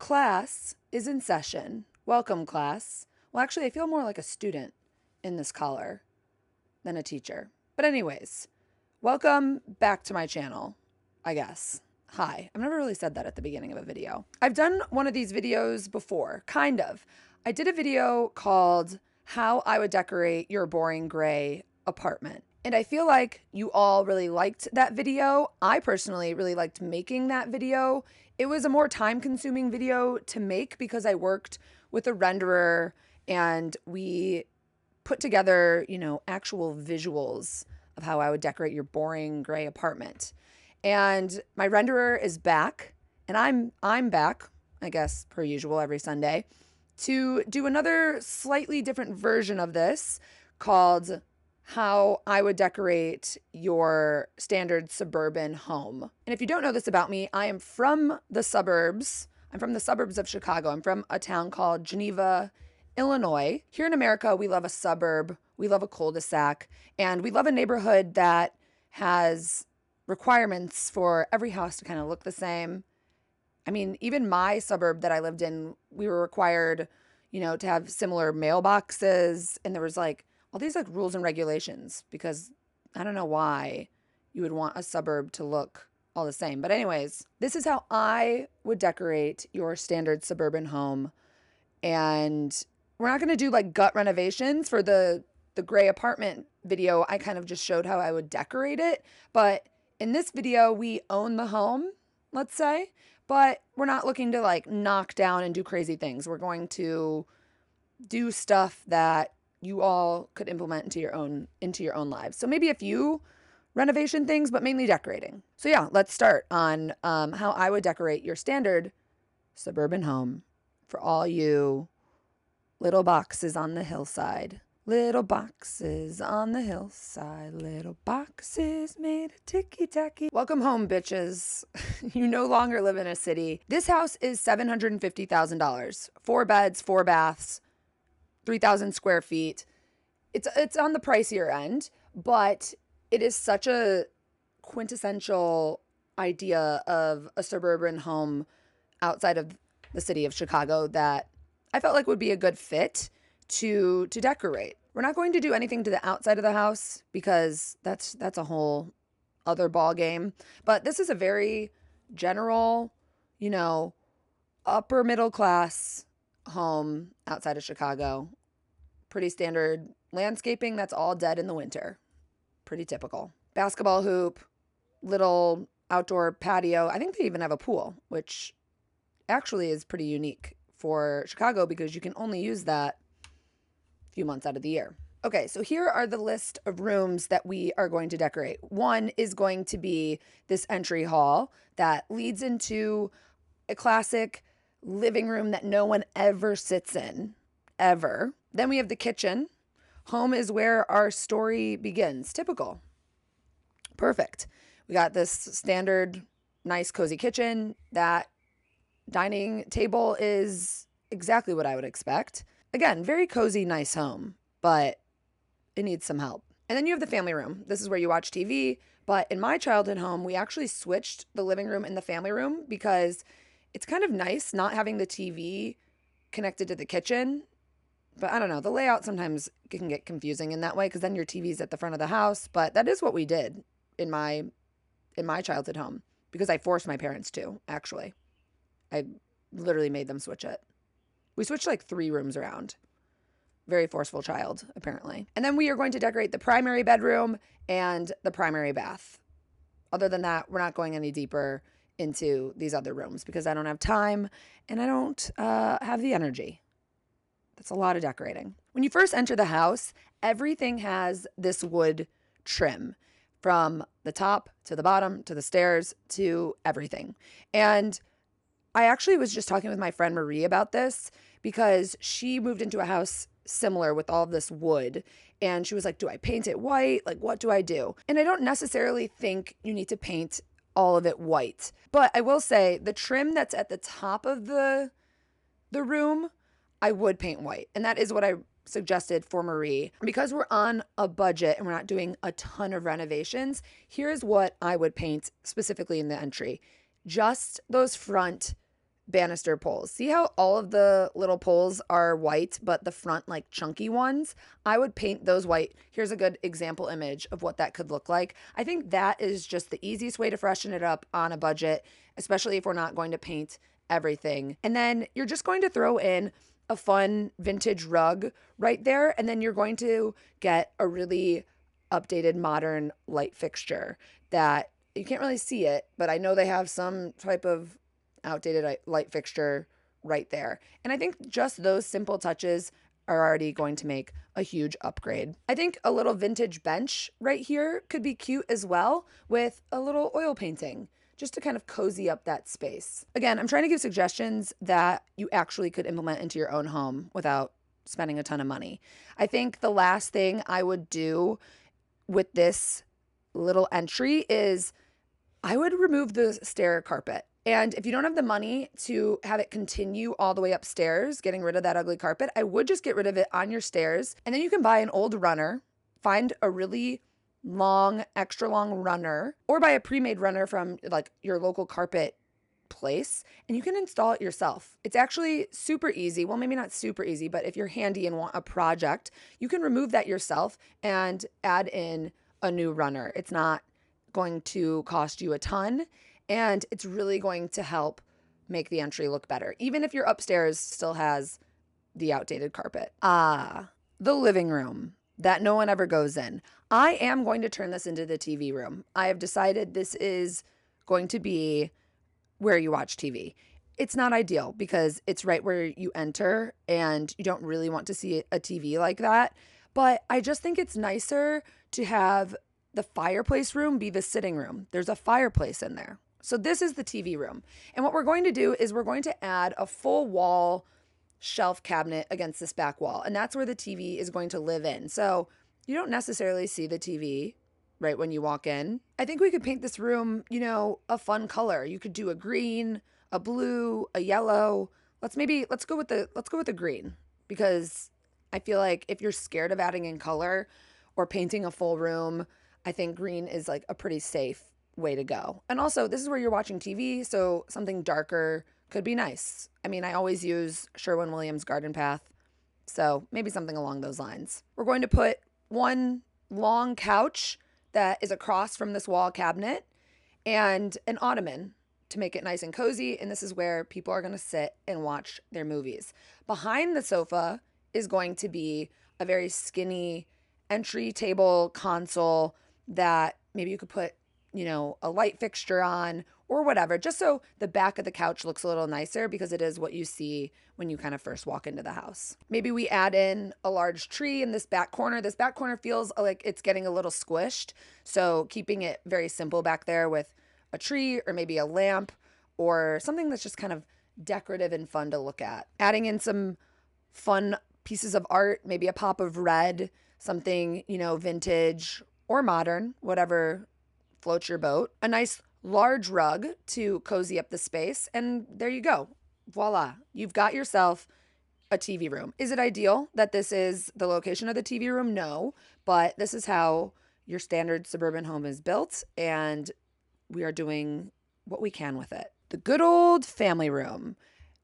Class is in session. Welcome, class. Well, actually, I feel more like a student in this collar than a teacher. But anyways, welcome back to my channel, I guess. Hi. I've never really said that at the beginning of a video. I've done one of these videos before, kind of. I did a video called How I Would Decorate Your Boring Gray Apartment. And I feel like you all really liked that video. I personally really liked making that video. It was a more time-consuming video to make because I worked with a renderer and we put together, actual visuals of how I would decorate your boring gray apartment. And my renderer is back, and I'm back, I guess, per usual every Sunday, to do another slightly different version of this called How I Would Decorate Your Standard Suburban Home. And if you don't know this about me, I am from the suburbs. I'm from the suburbs of Chicago. I'm from a town called Geneva, Illinois. Here in America, we love a suburb, we love a cul-de-sac, and we love a neighborhood that has requirements for every house to kind of look the same. I mean, even my suburb that I lived in, we were required, to have similar mailboxes, and there was all these rules and regulations because I don't know why you would want a suburb to look all the same. But anyways, this is how I would decorate your standard suburban home. And we're not going to do gut renovations for the gray apartment video. I kind of just showed how I would decorate it. But in this video, we own the home, let's say, but we're not looking to knock down and do crazy things. We're going to do stuff that you all could implement into your own lives. So maybe a few renovation things, but mainly decorating. So yeah, let's start on how I would decorate your standard suburban home for all you little boxes on the hillside. Little boxes on the hillside, little boxes made of ticky-tacky. Welcome home, bitches. You no longer live in a city. This house is $750,000. 4 beds, 4 baths, 3,000 square feet. It's on the pricier end, but it is such a quintessential idea of a suburban home outside of the city of Chicago that I felt like would be a good fit to decorate. We're not going to do anything to the outside of the house because that's a whole other ball game. But this is a very general, upper middle class home outside of Chicago. Pretty standard landscaping that's all dead in the winter. Pretty typical. Basketball hoop, little outdoor patio. I think they even have a pool, which actually is pretty unique for Chicago because you can only use that a few months out of the year. Okay, so here are the list of rooms that we are going to decorate. One is going to be this entry hall that leads into a classic living room that no one ever sits in, ever. Then we have the kitchen. Home is where our story begins. Typical. Perfect. We got this standard, nice, cozy kitchen. That dining table is exactly what I would expect. Again, very cozy, nice home, but it needs some help. And then you have the family room. This is where you watch TV. But in my childhood home, we actually switched the living room and the family room because it's kind of nice not having the TV connected to the kitchen. But I don't know, the layout sometimes can get confusing in that way because then your TV's at the front of the house. But that is what we did in my childhood home because I forced my parents to, actually. I literally made them switch it. We switched 3 rooms around. Very forceful child, apparently. And then we are going to decorate the primary bedroom and the primary bath. Other than that, we're not going any deeper into these other rooms because I don't have time and I don't have the energy. That's a lot of decorating. When you first enter the house, everything has this wood trim from the top to the bottom to the stairs to everything. And I actually was just talking with my friend Marie about this because she moved into a house similar with all of this wood. And she was like, do I paint it white? What do I do? And I don't necessarily think you need to paint all of it white. But I will say the trim that's at the top of the room, I would paint white. And that is what I suggested for Marie. Because we're on a budget and we're not doing a ton of renovations, here's what I would paint specifically in the entry. Just those front banister poles. See how all of the little poles are white, but the front like chunky ones? I would paint those white. Here's a good example image of what that could look like. I think that is just the easiest way to freshen it up on a budget, especially if we're not going to paint everything. And then you're just going to throw in a fun vintage rug right there, and then you're going to get a really updated modern light fixture that you can't really see it, but I know they have some type of outdated light fixture right there. And I think just those simple touches are already going to make a huge upgrade. I think a little vintage bench right here could be cute as well with a little oil painting, just to kind of cozy up that space. Again, I'm trying to give suggestions that you actually could implement into your own home without spending a ton of money. I think the last thing I would do with this little entry is I would remove the stair carpet. And if you don't have the money to have it continue all the way upstairs, getting rid of that ugly carpet, I would just get rid of it on your stairs. And then you can buy an old runner, find a really long, extra long runner, or buy a pre-made runner from like your local carpet place, and you can install it yourself. It's actually super easy. Well, maybe not super easy, but if you're handy and want a project, you can remove that yourself and add in a new runner. It's not going to cost you a ton, and it's really going to help make the entry look better, even if your upstairs still has the outdated carpet. The living room that no one ever goes in. I am going to turn this into the TV room. I have decided this is going to be where you watch TV. It's not ideal because it's right where you enter and you don't really want to see a TV like that. But I just think it's nicer to have the fireplace room be the sitting room. There's a fireplace in there. So this is the TV room. And what we're going to do is we're going to add a full wall shelf cabinet against this back wall. And that's where the TV is going to live in. So you don't necessarily see the TV right when you walk in. I think we could paint this room, a fun color. You could do a green, a blue, a yellow. Let's go with the green, because I feel like if you're scared of adding in color or painting a full room, I think green is like a pretty safe way to go. And also, this is where you're watching TV, so something darker could be nice. I mean, I always use Sherwin-Williams Garden Path, so maybe something along those lines. We're going to put one long couch that is across from this wall cabinet and an ottoman to make it nice and cozy. And this is where people are going to sit and watch their movies. Behind the sofa is going to be a very skinny entry table console that maybe you could put, a light fixture on or whatever, just so the back of the couch looks a little nicer, because it is what you see when you kind of first walk into the house. Maybe we add in a large tree in this back corner. This back corner feels like it's getting a little squished. So keeping it very simple back there with a tree or maybe a lamp or something that's just kind of decorative and fun to look at. Adding in some fun pieces of art, maybe a pop of red, something, vintage or modern, whatever floats your boat. A nice large rug to cozy up the space. And there you go. Voila. You've got yourself a TV room. Is it ideal that this is the location of the TV room? No, but this is how your standard suburban home is built, and we are doing what we can with it. The good old family room.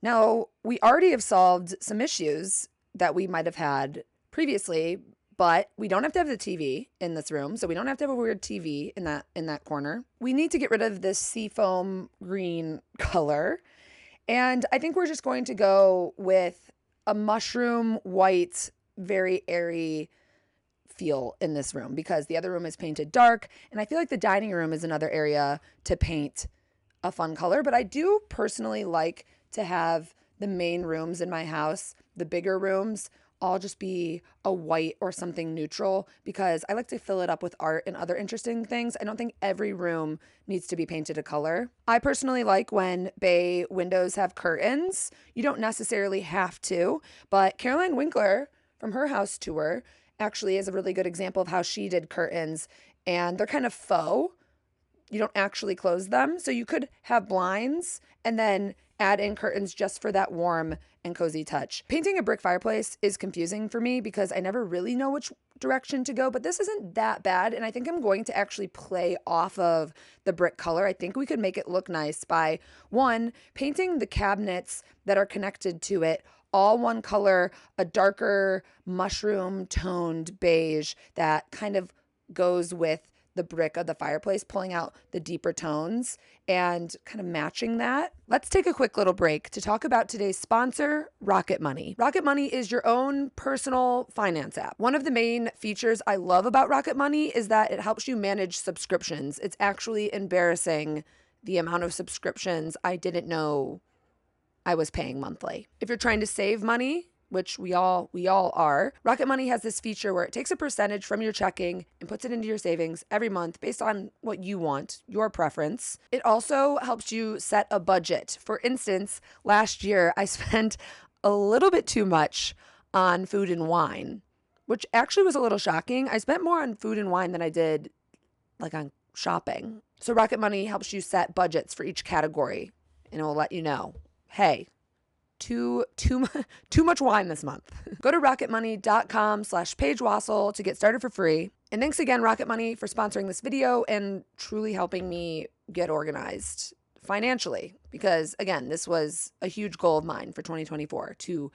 Now, we already have solved some issues that we might have had previously, but we don't have to have the TV in this room, so we don't have to have a weird TV in that corner. We need to get rid of this seafoam green color, and I think we're just going to go with a mushroom white, very airy feel in this room, because the other room is painted dark, and I feel like the dining room is another area to paint a fun color. But I do personally like to have the main rooms in my house, the bigger rooms, all just be a white or something neutral, because I like to fill it up with art and other interesting things. I don't think every room needs to be painted a color. I personally like when bay windows have curtains. You don't necessarily have to, but Caroline Winkler from her house tour actually is a really good example of how she did curtains, and they're kind of faux. You don't actually close them. So you could have blinds and then add in curtains just for that warm and cozy touch. Painting a brick fireplace is confusing for me because I never really know which direction to go, but this isn't that bad. And I think I'm going to actually play off of the brick color. I think we could make it look nice by, one, painting the cabinets that are connected to it all one color, a darker mushroom toned beige that kind of goes with the brick of the fireplace, pulling out the deeper tones and kind of matching that. Let's take a quick little break to talk about today's sponsor, Rocket Money. Rocket Money is your own personal finance app. One of the main features I love about Rocket Money is that it helps you manage subscriptions. It's actually embarrassing the amount of subscriptions I didn't know I was paying monthly. If you're trying to save money, which we all are, Rocket Money has this feature where it takes a percentage from your checking and puts it into your savings every month based on what you want, your preference. It also helps you set a budget. For instance, last year I spent a little bit too much on food and wine, which actually was a little shocking. I spent more on food and wine than I did like on shopping. So Rocket Money helps you set budgets for each category and it will let you know, hey, too much wine this month. Go to rocketmoney.com/PaigeWassel to get started for free. And thanks again, Rocket Money, for sponsoring this video and truly helping me get organized financially. Because again, this was a huge goal of mine for 2024, to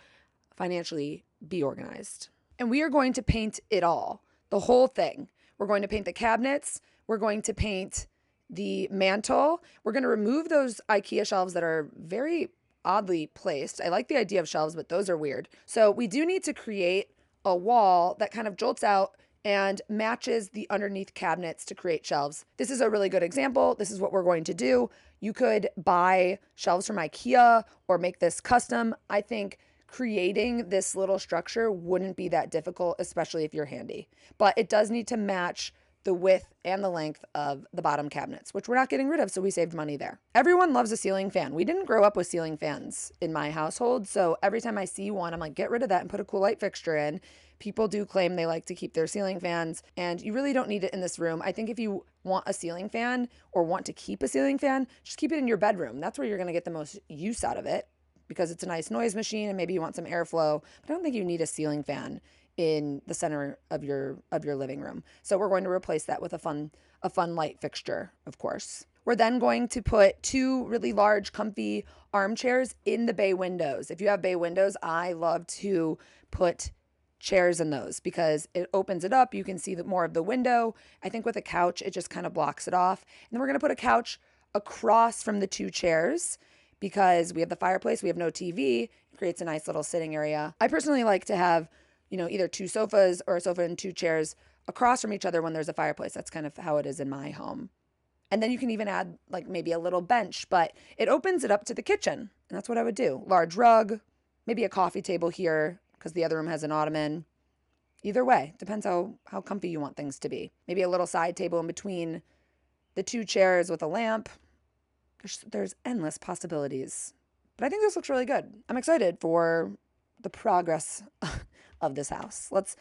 financially be organized. And we are going to paint it all, the whole thing. We're going to paint the cabinets. We're going to paint the mantle. We're going to remove those IKEA shelves that are very oddly placed. I like the idea of shelves, but those are weird. So we do need to create a wall that kind of jolts out and matches the underneath cabinets to create shelves. This is a really good example. This is what we're going to do. You could buy shelves from IKEA or make this custom. I think creating this little structure wouldn't be that difficult, especially if you're handy. But it does need to match the width and the length of the bottom cabinets, which we're not getting rid of, so we saved money there. Everyone loves a ceiling fan. We didn't grow up with ceiling fans in my household, so every time I see one, I'm like, get rid of that and put a cool light fixture in. People do claim they like to keep their ceiling fans, and you really don't need it in this room. I think if you want a ceiling fan or want to keep a ceiling fan, just keep it in your bedroom. That's where you're gonna get the most use out of it because it's a nice noise machine and maybe you want some airflow, but I don't think you need a ceiling fan in the center of your living room. So we're going to replace that with a fun light fixture, of course. We're then going to put 2 really large, comfy armchairs in the bay windows. If you have bay windows, I love to put chairs in those because it opens it up. You can see more of the window. I think with a couch, it just kind of blocks it off. And then we're going to put a couch across from the 2 chairs because we have the fireplace, we have no TV. It creates a nice little sitting area. I personally like to have either 2 sofas or a sofa and 2 chairs across from each other when there's a fireplace. That's kind of how it is in my home. And then you can even add like maybe a little bench, but it opens it up to the kitchen. And that's what I would do. Large rug, maybe a coffee table here because the other room has an ottoman. Either way, depends how comfy you want things to be. Maybe a little side table in between the 2 chairs with a lamp. There's endless possibilities. But I think this looks really good. I'm excited for the progress of this house. Let's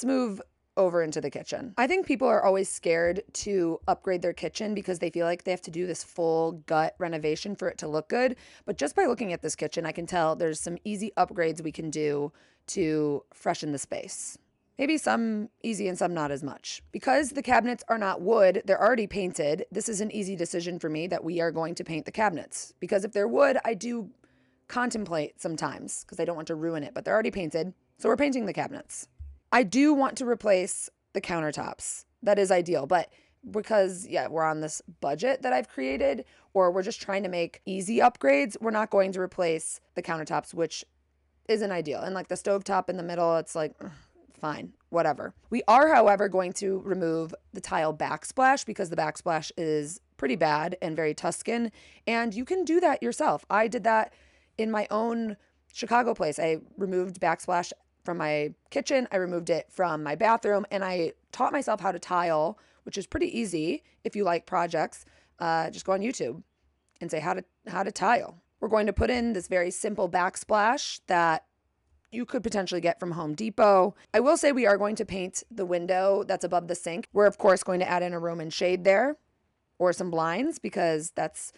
move over into the kitchen. I think people are always scared to upgrade their kitchen because they feel like they have to do this full gut renovation for it to look good. But just by looking at this kitchen, I can tell there's some easy upgrades we can do to freshen the space. Maybe some easy and some not as much. Because the cabinets are not wood, they're already painted. This is an easy decision for me that we are going to paint the cabinets. Because if they're wood, I do contemplate sometimes because I don't want to ruin it, but they're already painted. So we're painting the cabinets. I do want to replace the countertops. That is ideal, but because we're on this budget that I've created, or we're just trying to make easy upgrades, we're not going to replace the countertops, which isn't ideal. And like the stovetop in the middle, it's like, fine, whatever. We are, however, going to remove the tile backsplash because the backsplash is pretty bad and very Tuscan, and you can do that yourself. I did that in my own Chicago place. I removed backsplash from my kitchen. I removed it from my bathroom, and I taught myself how to tile, which is pretty easy if you like projects. Just go on YouTube and say how to tile. We're going to put in this very simple backsplash that you could potentially get from Home Depot. I will say we are going to paint the window that's above the sink. We're of course going to add in a Roman shade there or some blinds because that's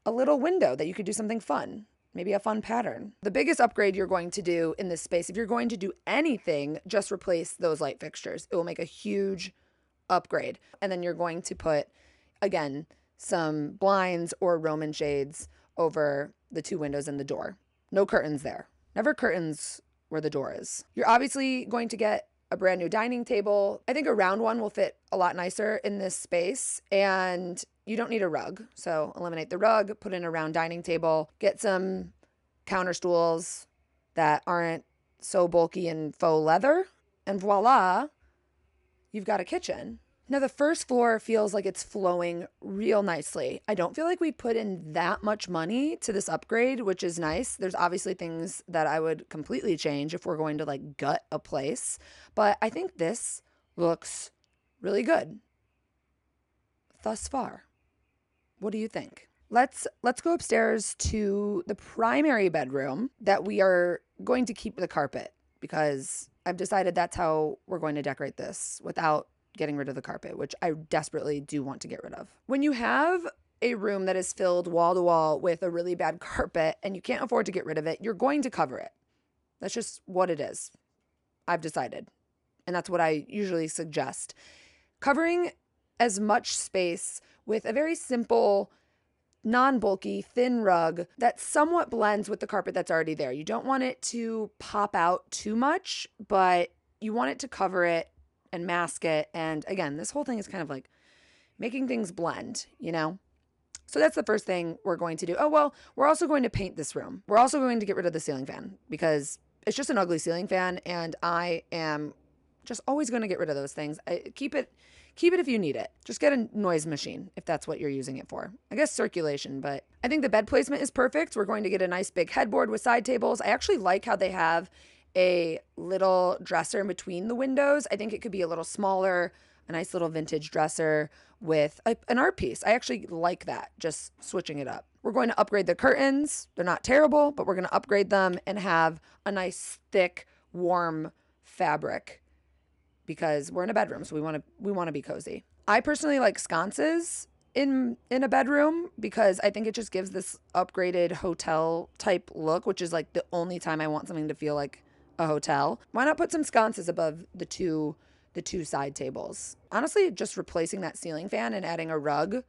a little window that you could do something fun. maybe a fun pattern. The biggest upgrade you're going to do in this space, if you're going to do anything, just replace those light fixtures. It will make a huge upgrade. And then you're going to put, again, some blinds or Roman shades over the 2 windows and the door. No curtains there. Never curtains where the door is. You're obviously going to get a brand new dining table. I think a round one will fit a lot nicer in this space, and you don't need a rug. So eliminate the rug, put in a round dining table, get some counter stools that aren't so bulky and faux leather, and voila, you've got a kitchen. Now the first floor feels like it's flowing real nicely. I don't feel like we put in that much money to this upgrade, which is nice. There's obviously things that I would completely change if we're going to like gut a place, but I think this looks really good thus far. What do you think? Let's go upstairs to the primary bedroom that we are going to keep the carpet, because I've decided that's how we're going to decorate this without getting rid of the carpet, which I desperately do want to get rid of. When you have a room that is filled wall to wall with a really bad carpet and you can't afford to get rid of it, you're going to cover it. That's just what it is. I've decided. And that's what I usually suggest. Covering as much space with a very simple, non-bulky, thin rug that somewhat blends with the carpet that's already there. You don't want it to pop out too much, but you want it to cover it and mask it. And again, this whole thing is kind of like making things blend, you know? So that's the first thing we're going to do. Oh, well, we're also going to paint this room. We're also going to get rid of the ceiling fan because it's just an ugly ceiling fan, and I am just always going to get rid of those things. Keep it if you need it. Just get a noise machine if that's what you're using it for. I guess circulation, but I think the bed placement is perfect. We're going to get a nice big headboard with side tables. I actually like how they have a little dresser in between the windows. I think it could be a little smaller, a nice little vintage dresser with an art piece. I actually like that, just switching it up. We're going to upgrade the curtains. They're not terrible, but we're going to upgrade them and have a nice, thick, warm fabric because we're in a bedroom, so we want to be cozy. I personally like sconces in a bedroom because I think it just gives this upgraded hotel type look, which is like the only time I want something to feel like a hotel. Why not put some sconces above the two side tables? Honestly, just replacing that ceiling fan and adding a rug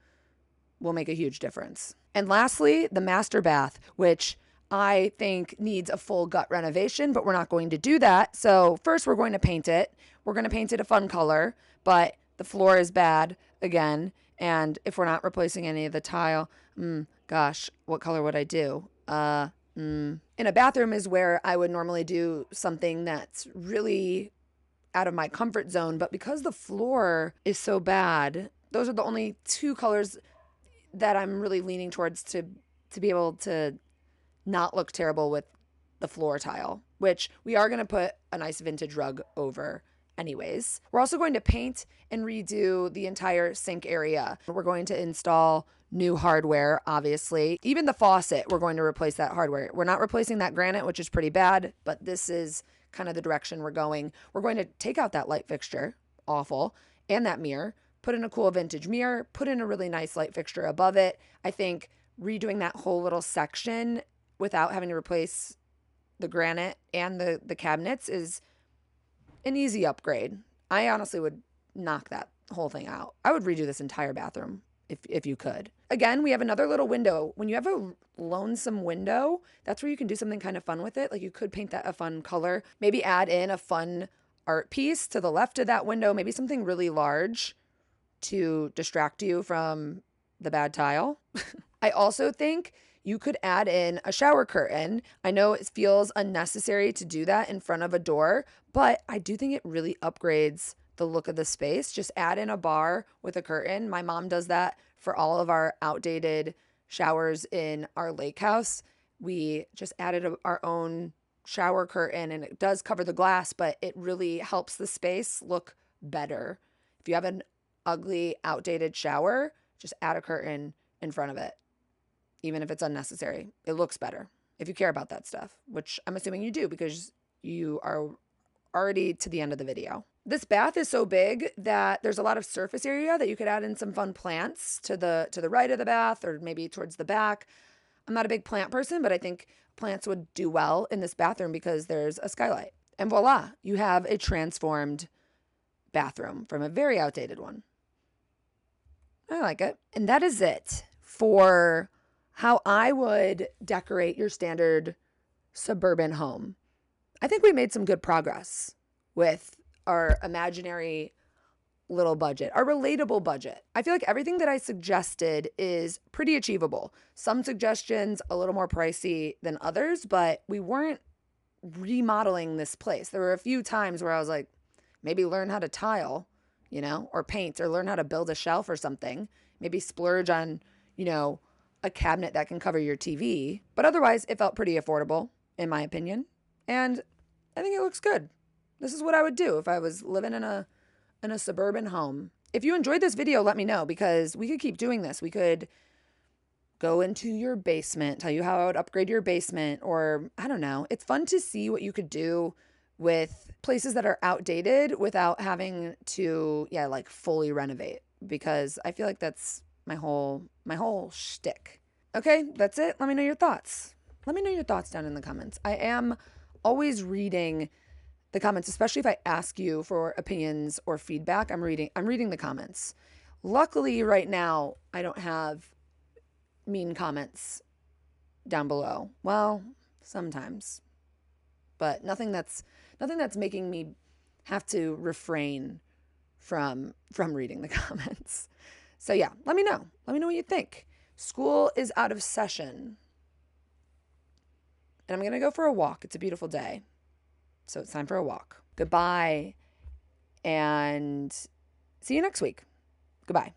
will make a huge difference. And lastly, the master bath, which I think needs a full gut renovation, but we're not going to do that. So first we're going to paint it. We're going to paint it a fun color, but the floor is bad again. And if we're not replacing any of the tile, gosh, what color would I do? In a bathroom is where I would normally do something that's really out of my comfort zone. But because the floor is so bad, those are the only 2 colors that I'm really leaning towards to be able to not look terrible with the floor tile, which we are going to put a nice vintage rug over anyways. We're also going to paint and redo the entire sink area. We're going to install new hardware, obviously. Even the faucet, we're going to replace that hardware. We're not replacing that granite, which is pretty bad, but this is kind of the direction we're going. We're going to take out that light fixture, awful, and that mirror, put in a cool vintage mirror, put in a really nice light fixture above it. I think redoing that whole little section without having to replace the granite and the cabinets is an easy upgrade. I honestly would knock that whole thing out. I would redo this entire bathroom if you could. Again, we have another little window. When you have a lonesome window, that's where you can do something kind of fun with it. Like you could paint that a fun color, maybe add in a fun art piece to the left of that window, maybe something really large to distract you from the bad tile. I also think you could add in a shower curtain. I know it feels unnecessary to do that in front of a door, but I do think it really upgrades the look of the space. Just add in a bar with a curtain. My mom does that for all of our outdated showers in our lake house. We just added our own shower curtain, and it does cover the glass, but it really helps the space look better. If you have an ugly, outdated shower, just add a curtain in front of it, even if it's unnecessary. It looks better if you care about that stuff, which I'm assuming you do because you are already to the end of the video. This bath is so big that there's a lot of surface area that you could add in some fun plants to the right of the bath or maybe towards the back. I'm not a big plant person, but I think plants would do well in this bathroom because there's a skylight. And voila, you have a transformed bathroom from a very outdated one. I like it. And that is it for how I would decorate your standard suburban home. I think we made some good progress with our imaginary little budget, our relatable budget. I feel like everything that I suggested is pretty achievable. Some suggestions a little more pricey than others, but we weren't remodeling this place. There were a few times where I was like, maybe learn how to tile, you know, or paint, or learn how to build a shelf or something. Maybe splurge on, you know, a cabinet that can cover your TV. But otherwise, it felt pretty affordable, in my opinion. And I think it looks good. This is what I would do if I was living in a suburban home. If you enjoyed this video, let me know, because we could keep doing this. We could go into your basement, tell you how I would upgrade your basement, or I don't know. It's fun to see what you could do with places that are outdated without having to, like fully renovate, because I feel like that's my whole shtick. Okay, that's it. Let me know your thoughts. Let me know your thoughts down in the comments. I am always reading the comments, especially if I ask you for opinions or feedback. I'm reading the comments. Luckily, right now, I don't have mean comments down below. Well, sometimes, but nothing that's making me have to refrain from reading the comments. So yeah, let me know. Let me know what you think. School is out of session, and I'm gonna go for a walk. It's a beautiful day. So it's time for a walk. Goodbye, and see you next week. Goodbye.